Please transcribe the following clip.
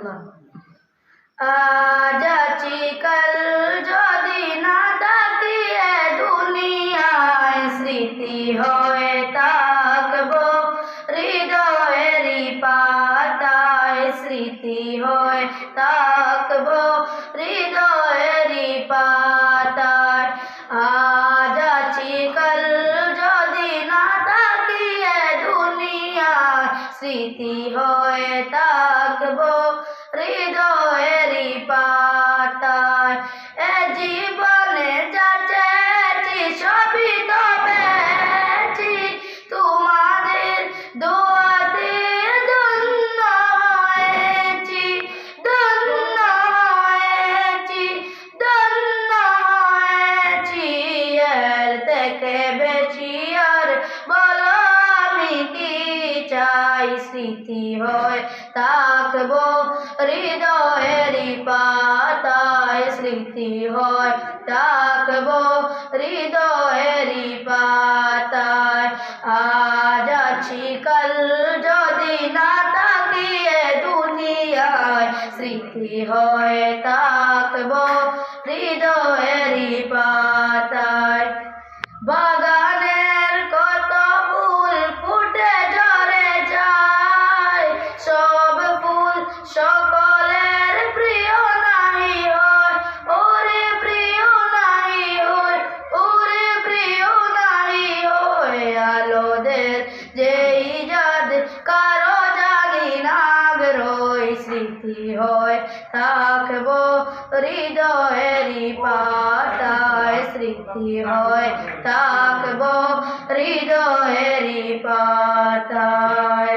রহমতুল্লাহ। আজ আছি কাল যদি না থাকি এ দুনিয়ায়, স্মৃতি হয়ে থাকবো হৃদয়েরই পাতায়, স্মৃতি হয়ে থাকবো হৃদয়েরই পাতায়। আজ আছি কাল যদি না থাকি এ দুনিয়ায়, স্মৃতি হয়ে থাকবো হৃদয়েরই পাতায়। এ জীবনে যা চেয়েছি সবই তো পেয়েছি, তোমাদের দোয়াতে ধন্য হয়েছি, ধন্য হয়েছি, ধন্য হয়েছি। এর থেকে বেশি আর বলো আমি কি চাই, স্মৃতি হয়ে থাকবো হৃদয়েরই পাতায়, স্মৃতি হয়ে থাকবো হৃদয়েরই পাতায়। আজ আছি কাল যদি না থাকি এ দুনিয়ায়, স্মৃতি হয়ে থাকবো হৃদয়েরই পাতায়। বাগানের কত ফুল ফুটে ঝরে যায়, সব ফুল সকলের প্রিয় নাহি হয়, ওরে প্রিয় নাহি হয়, ওরে প্রিয় নাহি হয়। আলোদের যেই যাদ কারো জানি না গ্রহ, স্মৃতি হয়ে থাকবো হৃদয়েরই পাতায়, স্মৃতি হয়ে থাকবো হৃদয়েরই পাতায়।